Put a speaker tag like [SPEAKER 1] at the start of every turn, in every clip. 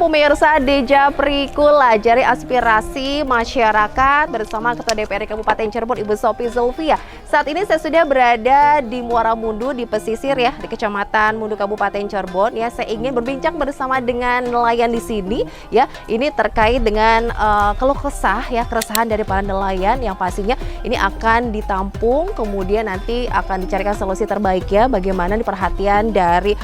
[SPEAKER 1] pemirsa di Japrikula, jari aspirasi masyarakat bersama Ketua DPRD Kabupaten Cirebon Ibu Sophie Zulfia. Saat ini saya sudah berada di Muara Mundu di pesisir ya, di Kecamatan Mundu Kabupaten Cirebon ya. Saya ingin berbincang bersama dengan nelayan di sini ya. Ini terkait dengan keluh kesah ya, keresahan dari para nelayan yang pastinya ini akan ditampung, kemudian nanti akan dicarikan solusi terbaik ya, bagaimana perhatian dari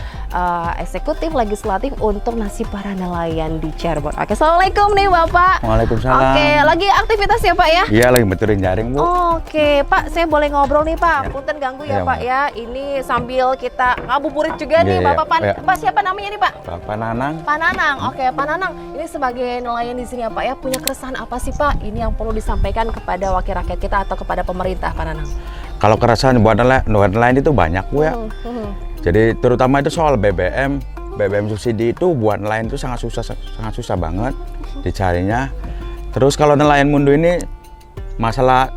[SPEAKER 1] eksekutif legislatif untuk nasib para nelayan di Cirebon. Oke, assalamualaikum nih Bapak.
[SPEAKER 2] Waalaikumsalam.
[SPEAKER 1] Oke, lagi aktivitas ya Pak ya?
[SPEAKER 2] Iya, lagi betulin jaring Bu.
[SPEAKER 1] Oke, Pak, saya boleh ngobrol nih Pak.
[SPEAKER 2] Ya.
[SPEAKER 1] Punten ganggu ya
[SPEAKER 2] Ya,
[SPEAKER 1] Pak ya. Ini sambil kita ngabuburit juga nih
[SPEAKER 2] Ya,
[SPEAKER 1] Bapak.
[SPEAKER 2] ya.
[SPEAKER 1] Pak siapa namanya nih Pak?
[SPEAKER 2] Bapak Nanang.
[SPEAKER 1] Pak Nanang. Oke, Pak Nanang. Ini sebagai nelayan di sini ya Pak ya, punya keresahan apa sih Pak? Ini yang perlu disampaikan kepada wakil rakyat kita atau kepada pemerintah Pak Nanang.
[SPEAKER 2] Kalau keresahan buat nelayan itu banyak Bu ya. Jadi terutama itu soal BBM subsidi itu buat nelayan itu sangat susah banget dicarinya. Terus kalau nelayan Mundu ini masalah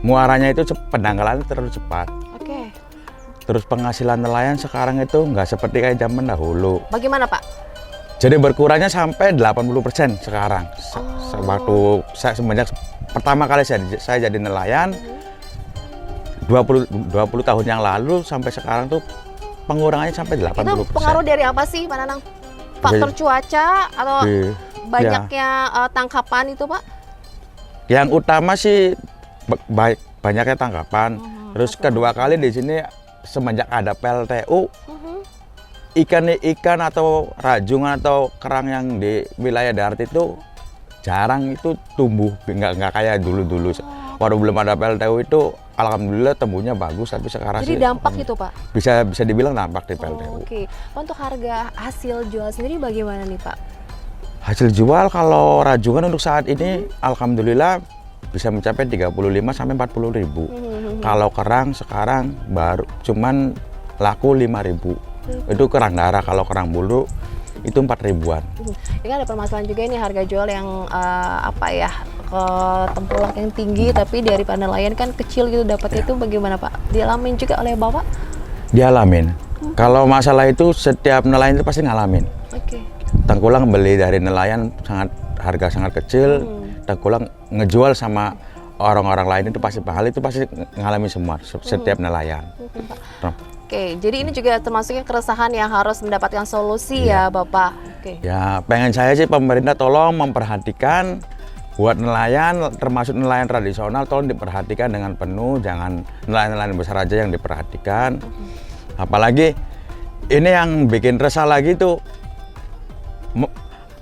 [SPEAKER 2] muaranya itu pendangkalan terlalu cepat.
[SPEAKER 1] Oke.
[SPEAKER 2] Terus penghasilan nelayan sekarang itu nggak seperti kayak zaman dahulu.
[SPEAKER 1] Bagaimana Pak?
[SPEAKER 2] Jadi berkurangnya sampai 80% sekarang. Waktu semenjak pertama kali saya jadi nelayan 20 tahun yang lalu sampai sekarang tuh pengurangannya sampai 80%.
[SPEAKER 1] Itu pengaruh dari apa sih Pak Nanang? Faktor cuaca atau banyaknya tangkapan itu Pak? Yang
[SPEAKER 2] utama sih banyaknya tangkapan. Terus kedua kali di sini semenjak ada PLTU, ikan atau rajungan atau kerang yang di wilayah darat itu jarang itu tumbuh, nggak kayak dulu. Waktu belum ada PLTU itu alhamdulillah tumbuhnya bagus, tapi sekarang
[SPEAKER 1] jadi
[SPEAKER 2] sih
[SPEAKER 1] dampak itu Pak?
[SPEAKER 2] Bisa dibilang dampak di PLTU.
[SPEAKER 1] Oke. Untuk harga hasil jual sendiri bagaimana nih Pak?
[SPEAKER 2] Hasil jual kalau rajungan untuk saat ini alhamdulillah bisa mencapai 35 sampai 40 ribu. Kalau kerang sekarang baru cuman laku 5 ribu. Itu kerang darah. Kalau kerang bulu itu 4 ribuan.
[SPEAKER 1] Ini kan ada permasalahan juga ini harga jual yang ke tempurung yang tinggi, tapi dari para nelayan kan kecil gitu dapatnya. Itu bagaimana Pak? Dialamin juga oleh Bapak?
[SPEAKER 2] Dialamin. Kalau masalah itu setiap nelayan itu pasti ngalamin.
[SPEAKER 1] Oke.
[SPEAKER 2] Tengkulang beli dari nelayan harga sangat kecil. Tengkulang ngejual sama orang-orang lain itu pasti mahal, itu pasti ngalami semua setiap nelayan.
[SPEAKER 1] Oke, jadi ini juga termasuknya keresahan yang harus mendapatkan solusi ya Bapak. Oke.
[SPEAKER 2] Ya, pengen saya sih pemerintah tolong memperhatikan buat nelayan, termasuk nelayan tradisional, tolong diperhatikan dengan penuh, jangan nelayan-nelayan besar aja yang diperhatikan. Apalagi ini yang bikin resah lagi tuh,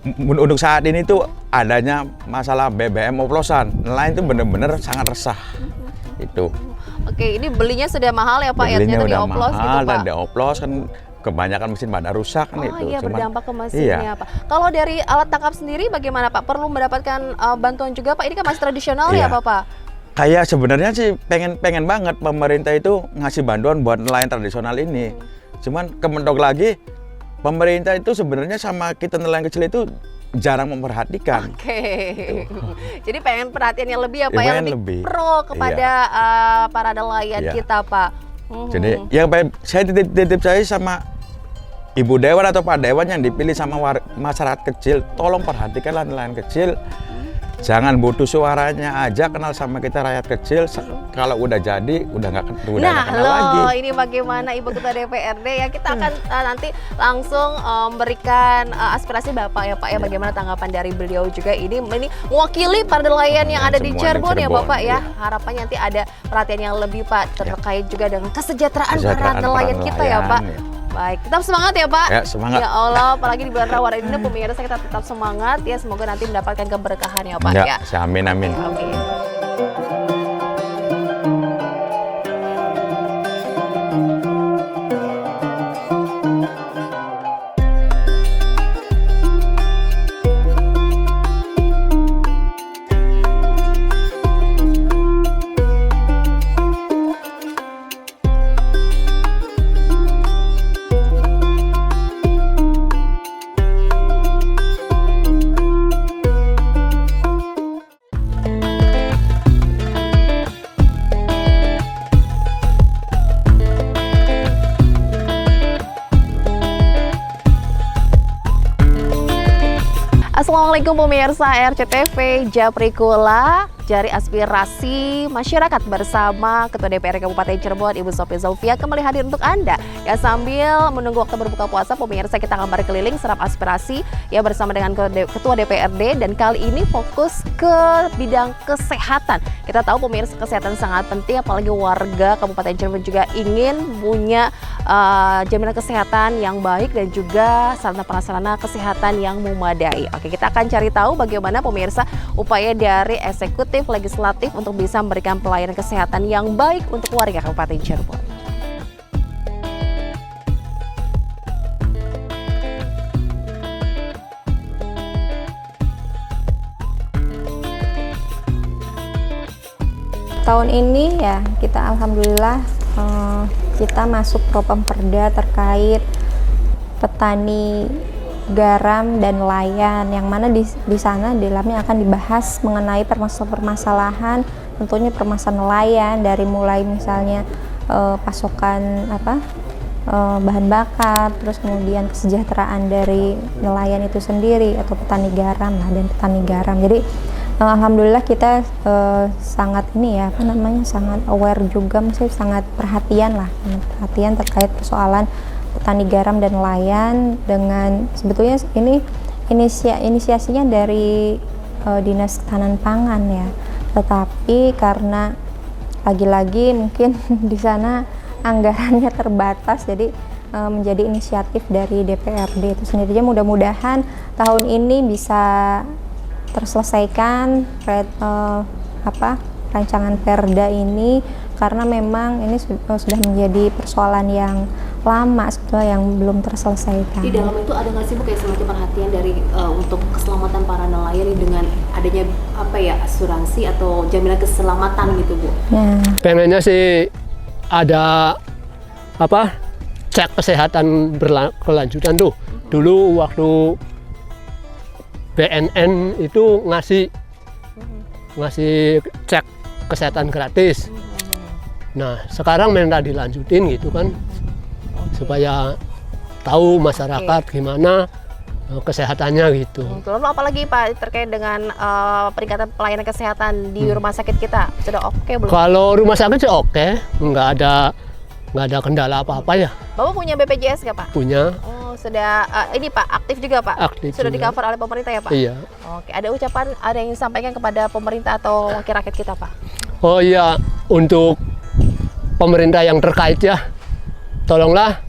[SPEAKER 2] untuk saat ini tuh adanya masalah BBM oplosan. Nelayan itu bener-bener sangat resah. Itu.
[SPEAKER 1] Oke, ini belinya sudah mahal ya Pak?
[SPEAKER 2] Belinya
[SPEAKER 1] ya,
[SPEAKER 2] udah
[SPEAKER 1] dioplos
[SPEAKER 2] mahal
[SPEAKER 1] gitu, Pak.
[SPEAKER 2] Dan dioplos kan kebanyakan mesin pada rusak kan itu.
[SPEAKER 1] Iya, berdampak ke mesinnya Pak. Kalau dari alat tangkap sendiri bagaimana Pak? Perlu mendapatkan bantuan juga Pak? Ini kan masih tradisional ya Pak?
[SPEAKER 2] Kayak sebenarnya sih pengen banget pemerintah itu ngasih bantuan buat nelayan tradisional ini. Cuman kementok lagi pemerintah itu sebenarnya sama kita nelayan kecil itu jarang memperhatikan.
[SPEAKER 1] Oke. Jadi pengen perhatiannya lebih ya Pak, yang lebih pro kepada para nelayan kita Pak.
[SPEAKER 2] Jadi yang saya titip saya sama Ibu Dewan atau Pak Dewan yang dipilih sama masyarakat kecil, tolong perhatikanlah nelayan kecil. Jangan butuh suaranya aja, kenal sama kita rakyat kecil. Kalau udah jadi, udah nggak kenal lagi.
[SPEAKER 1] Ini bagaimana Ibu Ketua DPRD ya, kita akan nanti langsung memberikan aspirasi Bapak ya Pak ya, bagaimana tanggapan dari beliau juga. Ini mewakili para nelayan yang ada di Cirebon ya Bapak ya. Harapannya nanti ada perhatian yang lebih Pak terkait juga dengan kesejahteraan para nelayan kita ya Pak. Baik, tetap semangat ya Pak.
[SPEAKER 2] Ya, semangat.
[SPEAKER 1] Ya Allah, apalagi di bulan Ramadan ini pemirsa kita tetap semangat ya. Semoga nanti mendapatkan keberkahan ya Pak ya.
[SPEAKER 2] Amin, amin.
[SPEAKER 1] Amin. Assalamualaikum pemirsa RCTV, Japri Kula, Jari Aspirasi Masyarakat bersama Ketua DPR Kabupaten Cirebon, Ibu Sophie Zulfia kembali hadir untuk Anda. Ya, sambil menunggu waktu berbuka puasa, pemirsa kita akan berkeliling serap aspirasi ya bersama dengan Ketua DPRD, dan kali ini fokus ke bidang kesehatan. Kita tahu pemirsa, kesehatan sangat penting, apalagi warga Kabupaten Cirebon juga ingin punya jaminan kesehatan yang baik dan juga sarana prasarana kesehatan yang memadai. Oke, kita akan cari tahu bagaimana pemirsa upaya dari eksekutif legislatif untuk bisa memberikan pelayanan kesehatan yang baik untuk warga Kabupaten Cirebon.
[SPEAKER 3] Tahun ini ya kita alhamdulillah kita masuk Propamperda terkait petani garam dan nelayan, yang mana di sana di dalamnya akan dibahas mengenai permasalahan tentunya permasalahan nelayan, dari mulai misalnya pasokan bahan bakar, terus kemudian kesejahteraan dari nelayan itu sendiri atau petani garam dan petani garam. Jadi alhamdulillah kita sangat sangat aware juga, maksudnya sangat perhatian terkait persoalan petani garam dan nelayan, dengan sebetulnya ini inisiasinya dari Dinas Ketahanan Pangan ya, tetapi karena lagi-lagi mungkin di sana anggarannya terbatas, jadi menjadi inisiatif dari DPRD itu sendiri. Mudah-mudahan tahun ini bisa terselesaikan rancangan Perda ini, karena memang ini sudah menjadi persoalan yang lama sebetulnya yang belum terselesaikan.
[SPEAKER 1] Di dalam itu ada nggak sih Bu kayak semacam perhatian dari untuk keselamatan para nelayan dengan adanya asuransi atau jaminan keselamatan gitu Bu?
[SPEAKER 3] Ya.
[SPEAKER 4] Pengennya sih ada cek kesehatan berkelanjutan tuh. Dulu waktu BNN itu ngasih cek kesehatan gratis. Nah, sekarang minta dilanjutin gitu kan, supaya tahu masyarakat gimana kesehatannya gitu.
[SPEAKER 1] Lalu apalagi Pak terkait dengan peningkatan pelayanan kesehatan di rumah sakit kita, sudah oke belum?
[SPEAKER 4] Kalau rumah sakit sih oke, nggak ada kendala apa-apa ya.
[SPEAKER 1] Bapak punya BPJS nggak Pak?
[SPEAKER 4] Punya.
[SPEAKER 1] Oh, sudah ini Pak aktif juga Pak?
[SPEAKER 4] Aktif
[SPEAKER 1] sudah
[SPEAKER 4] juga.
[SPEAKER 1] di cover oleh pemerintah ya Pak?
[SPEAKER 4] Iya.
[SPEAKER 1] Oke, ada ucapan, ada yang disampaikan kepada pemerintah atau wakil rakyat kita Pak?
[SPEAKER 4] Oh iya, untuk pemerintah yang terkait ya, tolonglah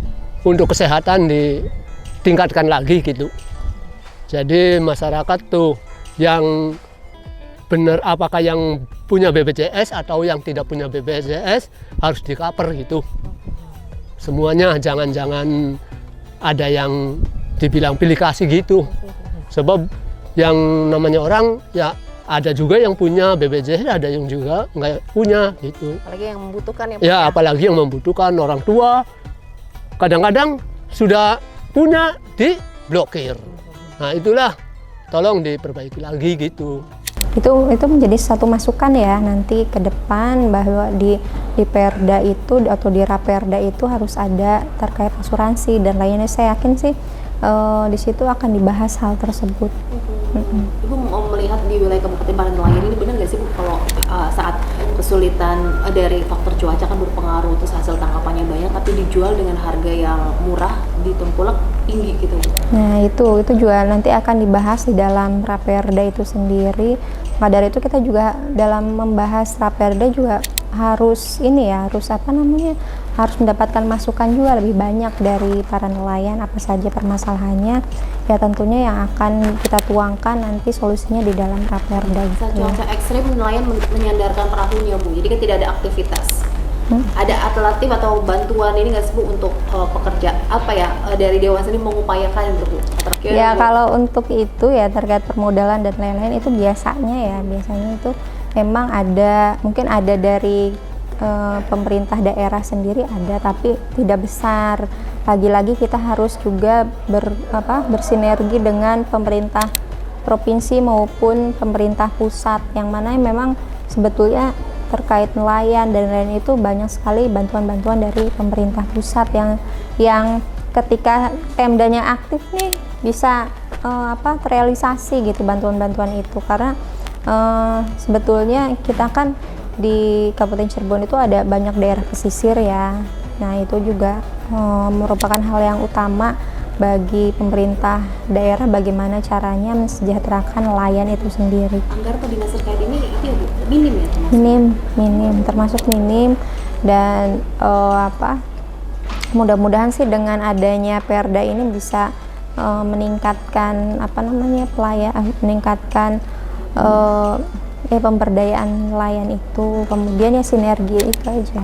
[SPEAKER 4] untuk kesehatan ditingkatkan lagi gitu. Jadi masyarakat tuh yang benar, apakah yang punya BPJS atau yang tidak punya BPJS harus di-cover gitu. Semuanya, jangan ada yang dibilang pilih kasih gitu. Sebab yang namanya orang ya ada juga yang punya BPJS, ada yang juga nggak punya gitu.
[SPEAKER 1] Apalagi yang membutuhkan
[SPEAKER 4] ya, apalagi yang membutuhkan, orang tua kadang-kadang sudah punya diblokir. Nah itulah, tolong diperbaiki lagi gitu.
[SPEAKER 3] Itu menjadi satu masukan ya nanti ke depan, bahwa di Perda itu atau di Raperda itu harus ada terkait asuransi dan lainnya. Saya yakin sih di situ akan dibahas hal tersebut.
[SPEAKER 1] Ibu mau melihat di wilayah Kabupaten para nelayan ini, benar nggak sih Bu kalau saat kesulitan dari faktor cuaca kan berpengaruh, terus hasil tangkapannya banyak tapi dijual dengan harga yang murah di Tengkulak tinggi gitu Bu? Nah
[SPEAKER 3] itu juga nanti akan dibahas di dalam Raperda itu sendiri. Maka dari itu kita juga dalam membahas Raperda juga harus harus mendapatkan masukan juga lebih banyak dari para nelayan, apa saja permasalahannya ya, tentunya yang akan kita tuangkan nanti solusinya di dalam Raperda gitu.
[SPEAKER 1] Saat cuaca ekstrim nelayan menyandarkan perahunya Bu, jadi kan tidak ada aktivitas. Ada alternatif atau bantuan ini nggak sih Bu untuk pekerja dari Dewan sendiri mengupayakan gitu Bu?
[SPEAKER 3] Ya kalau untuk itu ya terkait permodalan dan lain-lain itu biasanya itu memang mungkin ada dari pemerintah daerah sendiri ada, tapi tidak besar. Lagi-lagi kita harus juga bersinergi dengan pemerintah provinsi maupun pemerintah pusat, yang mana memang sebetulnya terkait nelayan dan lain itu banyak sekali bantuan-bantuan dari pemerintah pusat yang ketika Pemdanya aktif nih bisa terrealisasi gitu bantuan-bantuan itu, karena sebetulnya kita kan di Kabupaten Cirebon itu ada banyak daerah pesisir ya. Nah itu juga merupakan hal yang utama bagi pemerintah daerah, bagaimana caranya mensejahterakan nelayan itu sendiri.
[SPEAKER 1] Anggaran atau dinas terkait ini itu ya Bu, minim ya termasuk?
[SPEAKER 3] Minim, termasuk minim. Dan mudah-mudahan sih dengan adanya Perda ini bisa meningkatkan meningkatkan pemberdayaan nelayan itu, kemudian ya sinergi itu aja.